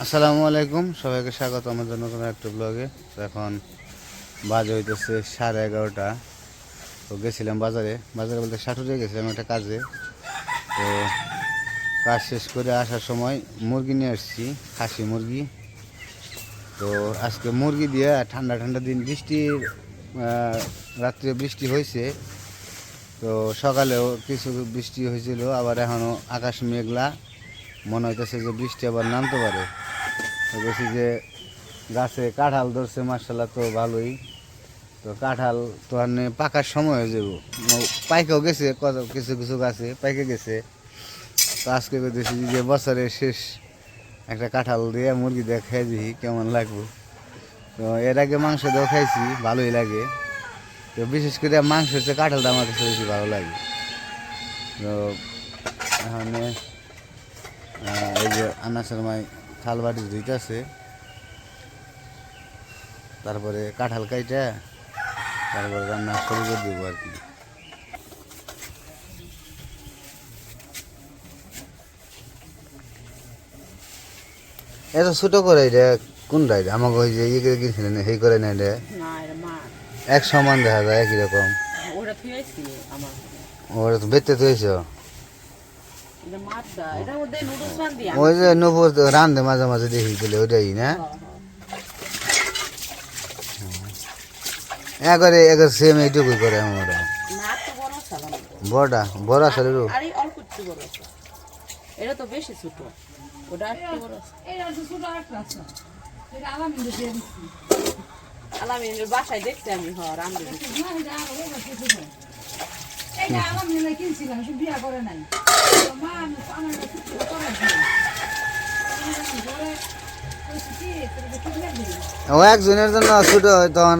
আসসালামু আলাইকুম, সবাইকে স্বাগত আমাদের নতুন একটা ব্লগে। তো এখন বাজে হইতেছে 11:30। তো গেছিলাম বাজারে বলতে সাটুরে গেছিলাম একটা কাজে। তো কাজ শেষ করে আসার সময় মুরগি নিয়ে আসছি, খাসি মুরগি। তো আজকে মুরগি দিয়ে ঠান্ডা ঠান্ডা দিন, রাত্রে বৃষ্টি হয়েছে। তো সকালেও কিছু বৃষ্টি হয়েছিল, আবার এখনও আকাশ মেঘলা, মনে হইতেছে যে বৃষ্টি আবার নামতে পারে। তো বলছি যে গাছে কাঁঠাল ধরছে মার্শাল্লাহ, তো ভালোই। তো কাঁঠাল তো আর পাকার সময় হয়ে যাব, পাইকেও গেছে, কিছু কিছু গাছে পাইকে গেছে। তো আজকে বলতেছি যে বছরের শেষ একটা কাঁঠাল দিয়ে মুরগি দিয়ে খাই দিই কেমন লাগবে। তো এর আগে মাংস দিয়েও খাইছি, ভালোই লাগে। তো বিশেষ করে মাংসের চেয়ে কাঁঠালটা আমার কাছে বেশি ভালো লাগে। তো এখানে এই যে আনাসের মাই থাল বাটি ধুইতেছে, তারপরে কাঁঠাল কাইটা তারপরে রান্না শুরু করে দেবো আর কি। এত ছোটো করে এটা কোন রাইড আমাকে ওই যে ইয়ে করে কিনছিলেন সেই করে না, এটা এক সমান দেখা যায় একই রকম। ওটা তো বেচতে তুইছ ওই যে নূপুর রান্ধে মাঝে মাঝে দেখি গেলে ওইটাই না, একবারে একবার সেম এইটুকুই করে আমার বড়টা বড় আসলে এটা তো বেশি ছোট, ওটা একটু বড় আছে। আলামিনের বাসায় দেখছি আমি, রান্ধে ও একজনের জন্য ছোট হয়, তখন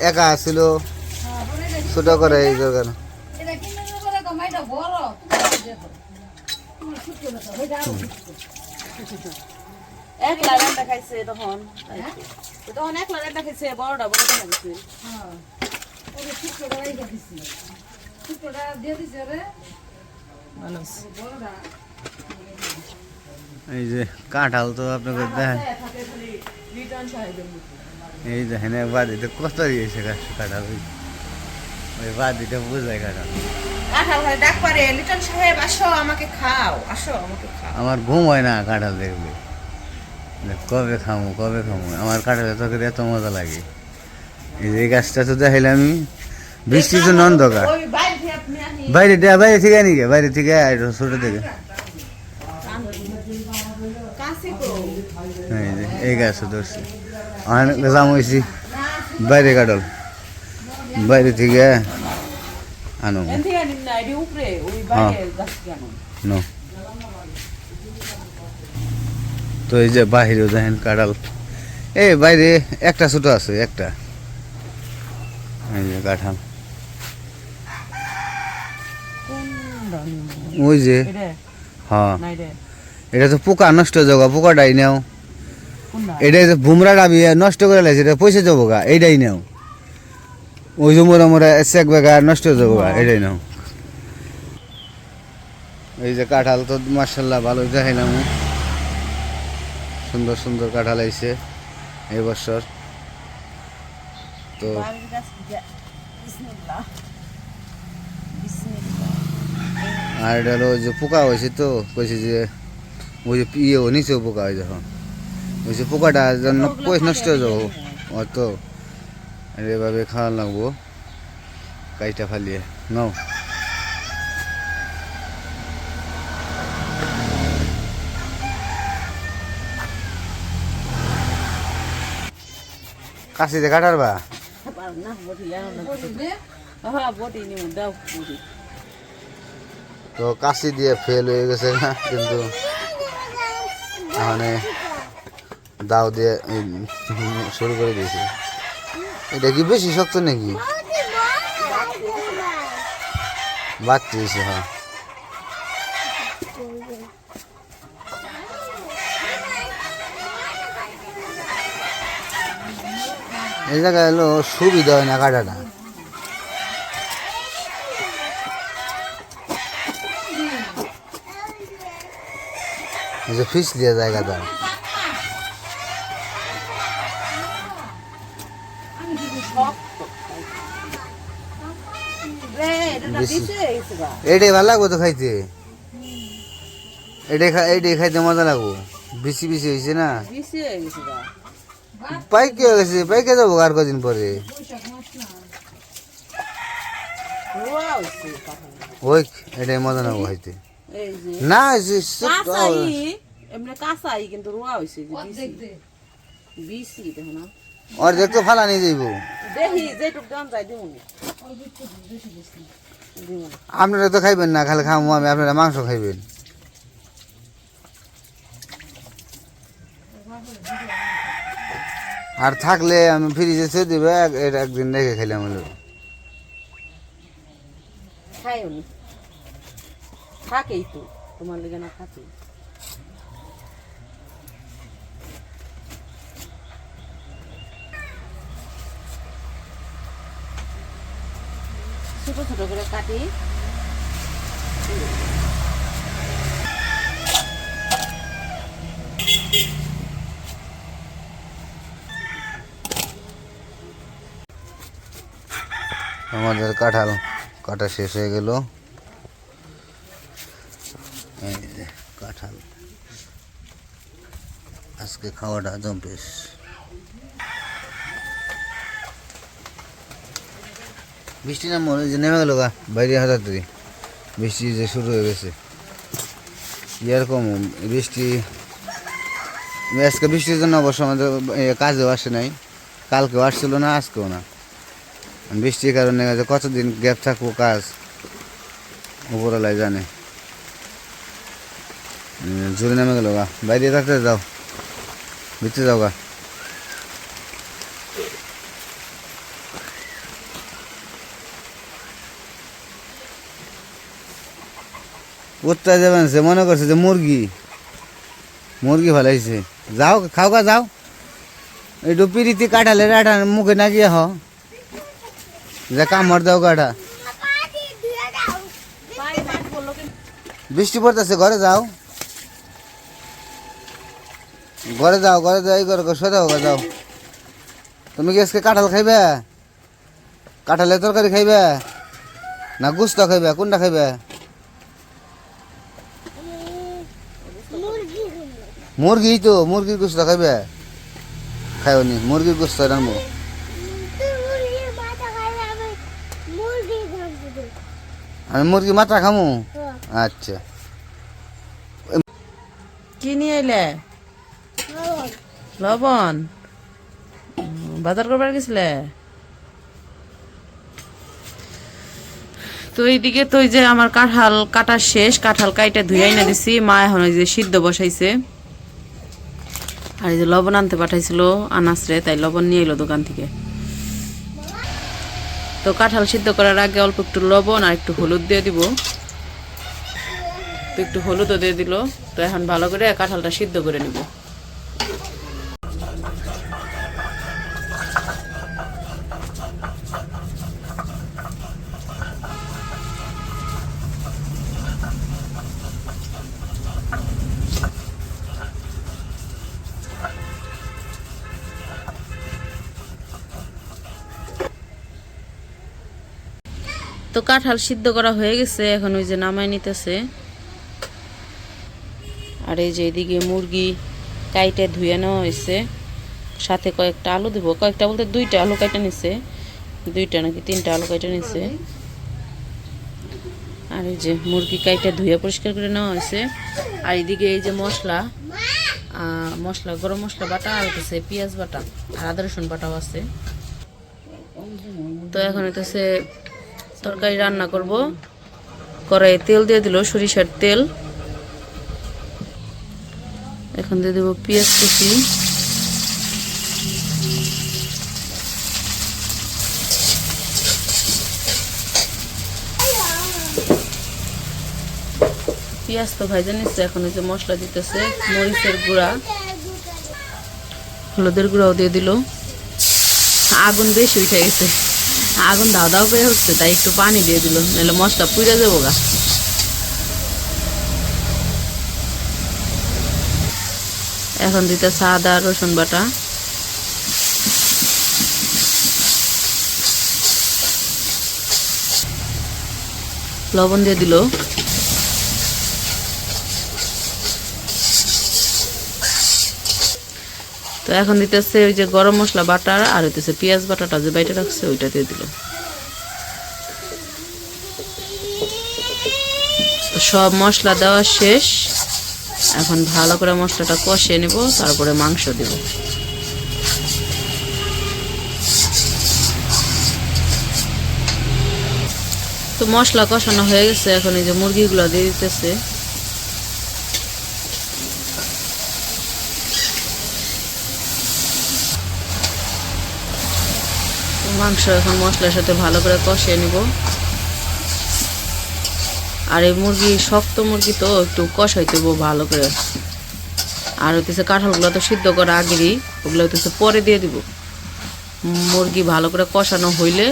একা ছিল ছোট করে এই কেন। একলা রান্না খাইছে তখন, তখন একলা রান্না খাইছে, বড়টা বড় খাইছে। এই যে কাঁঠাল তো আপনাকে দেখেন, এই দেখেন বাদিতে কত দিয়েছে কাঁঠাল, ওই বাদিতে বুঝায় কাঁঠাল। আমার ঘুম হয় না কাঁঠাল দেখলে, কবে খামু আমার কাঁঠালের তরকারি এত মজা লাগে। এই যে গাছটা তো দেখাইলাম আমি, বৃষ্টি তো নন্দকা বাইরে থেকে আনি গে, বাইরে থেকে ছোট থেকে। এই গাছ ধরছি জাম হয়েছি, বাইরে কাঁঠাল বাইরে থেকে আনো। তো এই যে বাহিরেও দেখেন কাঁঠাল, এই বাইরে একটা ছোট আছে একটা, এই যে কাঁঠাল ওই যে, হ্যাঁ এটা তো পোকা নষ্ট হয়ে যাবো, পোকাটাই নেও। এটাই তো ভুমরা ডাবি নষ্ট করে লাগছে, এটা পয়সা যাবো গা, এইটাই নেও। ওই যে মোরা মোরা চেক বেগা নষ্ট হয়ে যাবো গা, এটাই নাও। এই যে কাঁঠাল তো মার্শাল্লাহ ভালোই দেখাইলাম, সুন্দর সুন্দর কাঁঠাল আইছে এই বছর। তো আর এটা হলো যে পোকা হয়েছে, তো কইছে যে ওই যে নিচেও পোকা হয়, যখন ওই যে পোকাটা জন্য পয়সা নষ্ট হয়ে যাবো, অত এভাবে খাওয়া লাগবো কাইটা ফালিয়ে নাও। কাশিতে কাটার বা তো কাশি দিয়ে ফেল হয়ে গেছে না, কিন্তু এখানে দাও দিয়ে শুরু করে দিয়েছে। এটা কি বেশি শক্ত নাকি? বাচ্চা হয়েছে, হ্যাঁ। এই জায়গায় হলো সুবিধা হয় না কাটাটা, এই যে ফিস দিয়ে জায়গাটা শক্ত রে এটা দিছে এইছে গা এটাই ভালো লাগবো তো খাইতে এটাই খাইতে মজা লাগবো বেশি বেশি হয়েছে না দিছে এইছে গা পাইকে হয়ে গেছে পাইকে যাবো আর কদিন পরে রোয়া হইছে কাঁঠাল ওই এটাই মজা লাগবো খাইতে এই যে না কাঁচাই এমনি কাঁচাই কিন্তু রোয়া হইছে যে বিসি দেখো না আর দেখতে ফালা নিয়ে যাইব দেখি যেটুক দাম যাই দিমু আপনারা তো খাইবেন না খালি খামো আমি আপনারা মাংস খাইবেন আর থাকলে আমি ফ্রিজে ছেড়ে দেবে একদিন রেখে খেলাম হলো খাইও নি থাকেই তো তোমার লেগে না থাকে ছোট ছোট করে কাটি আমাদের কাঁঠাল কাটা শেষ হয়ে গেল এই যে কাঁঠাল আজকে খাওয়াটা জম্পেশ বৃষ্টি না মনে যে নেমে গেল গা বাইরে হঠাৎ বৃষ্টি যে শুরু হয়ে গেছে এরকম বৃষ্টি আজকে বৃষ্টির জন্য অবশ্য আমাদের কাজেও আসে নাই কালকেও আসছিল না আজকেও না বৃষ্টির কারণে কতদিন গ্যাপ থাকবো কাজ উপরওয়ালাই জানে ঝুলে নেমে গেল গা বাইরে থাকতে যাও ভিতরে যাও গা উত্তর যাবেন সে মনে করছে যে মুরগি মুরগি ভালাইছে যাও খাও গা যাও একটু পিড়িতে কাটালে আটা মুখে না গিয়ে হ যে কামড় দাও গাটা বৃষ্টি পড়তেছে ঘরে যাও ঘরে যাও এই ঘরে সোজাও যাও তুমি কি আজকে কাঁঠাল খাইবে কাঁঠালের তরকারি খাইবে না গুস্ত খাইবে কোনটা খাইবে মুরগি তো মুরগির গুস্ত খাইবে খাইনি মুরগির গুস্ত রানবো আমি মুরগি মাথা খামু আচ্ছা কি নিয়ে এলে লবণ বাজার করবার গেছিলে তো এইদিকে তো যে আমার কাঁঠাল কাটা শেষ কাঁঠাল কাইটা ধুইয়াই না দিছি মা এখন ওই যে সিদ্ধ বসাইছে আর এই যে লবণ আনতে পাঠাইছিল আনাসরে তাই লবণ নিয়ে এলো দোকান থেকে তো কাঁঠাল সিদ্ধ করার আগে অল্প একটু লবণ আর একটু হলুদ দিয়ে দিব তো একটু হলুদও দিয়ে দিল তো এখন ভালো করে কাঁঠালটা সিদ্ধ করে নিব তো কাঁঠাল সিদ্ধ করা হয়ে গেছে এখন ওই যে নামাই নিতেছে আর এই যে এদিকে মুরগি কাইটে ধুয়ে নেওয়া হয়েছে সাথে কয়েকটা আলু দিব কয়েকটা বলতে 2টা আলু কাইটে নিছে 2টা নাকি 3টা আলু কাইটে নিছে আর এই যে মুরগি কাইটে ধুয়ে পরিষ্কার করে নেওয়া হয়েছে আর এদিকে এই যে মশলা গরম মশলা বাটা আর হচ্ছে পেঁয়াজ বাটা আর আদা রসুন বাটাও আছে তো এখন হইতেছে তরকারি রান্না করব কড়াইয়ে তেল দিয়ে দিল সরিষার তেল এখন দিয়ে দেব পেঁয়াজ কুচি পেঁয়াজ তো ভাজা নিচ্ছে এখন এই যে মশলা দিতেছে মরিচের গুঁড়া হলুদের গুঁড়াও দিয়ে দিল আগুন বেশি উঠে গেছে আগুন দাও দাও করে হচ্ছে তাই একটু পানি দিয়ে দিল নাহলে মশলা পুড়ে যাবো গা এখন দিতেছে আদা রসুন বাটা লবণ দিয়ে দিল। তো এখন দিতেছে ওই যে গরম মশলা বাটা আর হইতেছে পেঁয়াজ বাটাটা যে বাইটে রাখছে ওইটা দিয়ে দিল। তো সব মশলা দেওয়া শেষ, এখন ভালো করে মশলাটা কষিয়ে নেব, তারপরে মাংস দেব। তো মশলা কষানো হয়ে গেছে, এখন এই যে মুরগিগুলো দিয়ে দিতেছে। মাংস এখন মশলার সাথে ভালো করে কষিয়ে নিব। আর এই মুরগি শক্ত মুরগি তো একটু কষাইতে হইব ভালো করে। আর হইতেছে কাঁঠালগুলো তো সিদ্ধ করা আগেরই, ওগুলো হইতেছে পরে দিয়ে দিব। মুরগি ভালো করে কষানো হইলে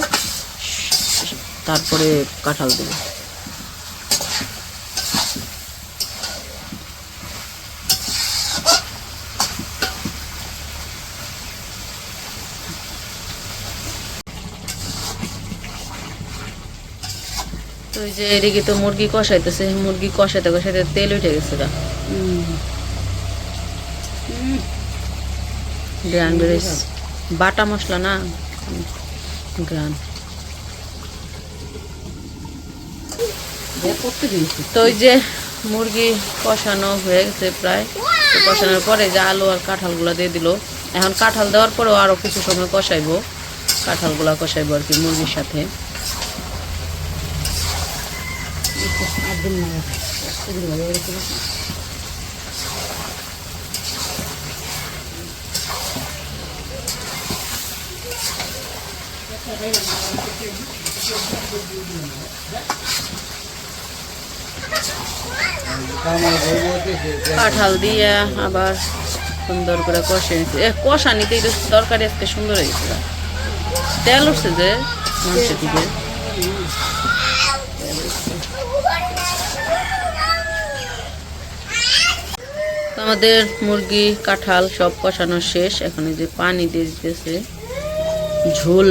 তারপরে কাঁঠাল দেব। তো এই যে এদিকে তো মুরগি কষাইতেছে, মুরগি কষাইতে কষাইতে তেল উঠে গেছে গা, গ্রান বেরিয়েছে। বাটা মশলা না, গ্রান। তো ওই যে মুরগি কষানো হয়ে গেছে প্রায়। তো কষানোর পরে যে আলু আর কাঁঠালগুলো দিয়ে দিল। এখন কাঁঠাল দেওয়ার পরেও আরও কিছু সময় কষাইবো, কাঁঠালগুলো কষাইবো আর কি মুরগির সাথে। কাঁঠাল দিয়ে আবার সুন্দর করে কষে নিচ্ছে। কষা নিতেই তো তরকারি আজকে সুন্দর হয়েছে। তেল উঠছে যে মাংসের দিকে। আমাদের মুরগি কাঁঠাল সব কষানো শেষ, এখন এই যে পানি দিয়ে দিতেছে ঝোল।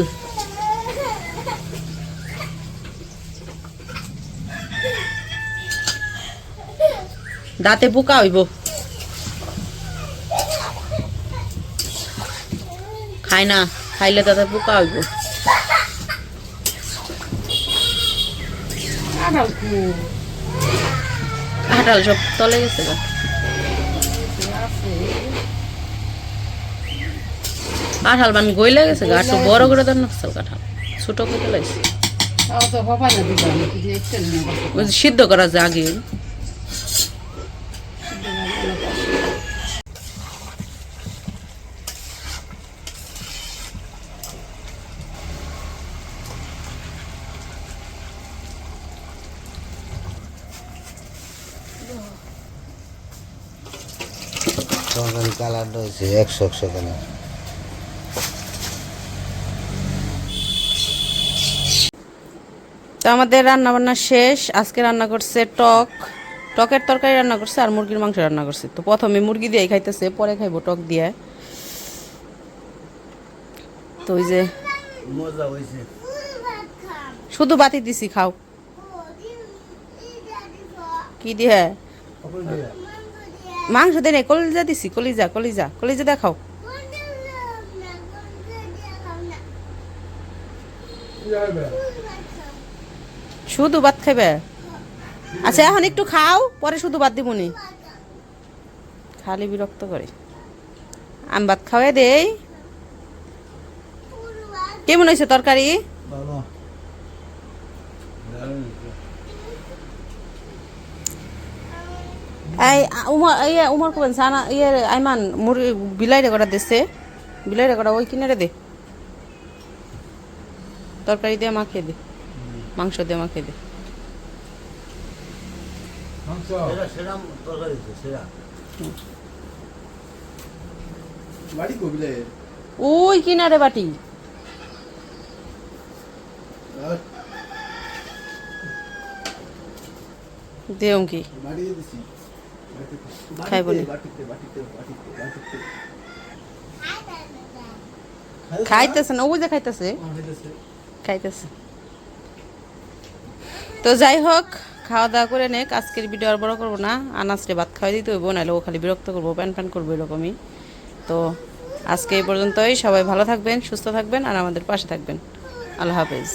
দাঁতে পোকা হইব, খাই না, খাইলে দাঁতে পোকা হইব। কাঁঠাল সব তলে গেছে গা। কাঁঠাল বান গইলে গেছে গা, একটু বড় করে দেন না কাঁঠাল, ছোট করে লাগছে সিদ্ধ করা যায় আগে। তরকারি কালারটা হয়েছে 100 কালার। তো আমাদের রান্না বান্না শেষ। আজকে রান্না করছে টকের তরকারি রান্না করছে আর মুরগির মাংস রান্না করছে। তো প্রথমে মুরগি দিয়ে খাইতেছে, পরে খাইবো টক দিয়ে। তো ওই যে মজা হয়েছে, শুধু বাতি দিছি, খাও। কি দিয়ে? মাংস দিয়ে নেই, কলিজা দিছি, কলিজা কলিজা কলিজা দেখাও। শুধু ভাত খাইবে? আচ্ছা এখন একটু খাও, পরে শুধু ভাত দিবনি। খালি বিরক্ত করে। আমি ভাত খাওয়াই দেই। কেমন হয়েছে তরকারি? এই উমর কবেন সানা ইয়ে আইমান মুরগি বিলাই রে করা দিছে, বিলাই রে করা ওই কিনারে দে, তরকারি দিয়ে মাখিয়ে দে, মাংস দিয়ে মাখিয়ে দে। ওই কিনারে বাটি দেও কি খাইবনি? খাইতেছে না, ওই যে খাইতেছে খাইতেছে। তো যাই হোক, খাওয়া দাওয়া করে নে, আজকের ভিডিও আর বড় করবো না। আনাজরে ভাত খাওয়াই দিতে হইব, নাহলে ও খালি বিরক্ত করবো, প্যান প্যান করবো এরকমই। তো আজকে এই পর্যন্তই। সবাই ভালো থাকবেন, সুস্থ থাকবেন আর আমাদের পাশে থাকবেন। আল্লাহ হাফেজ।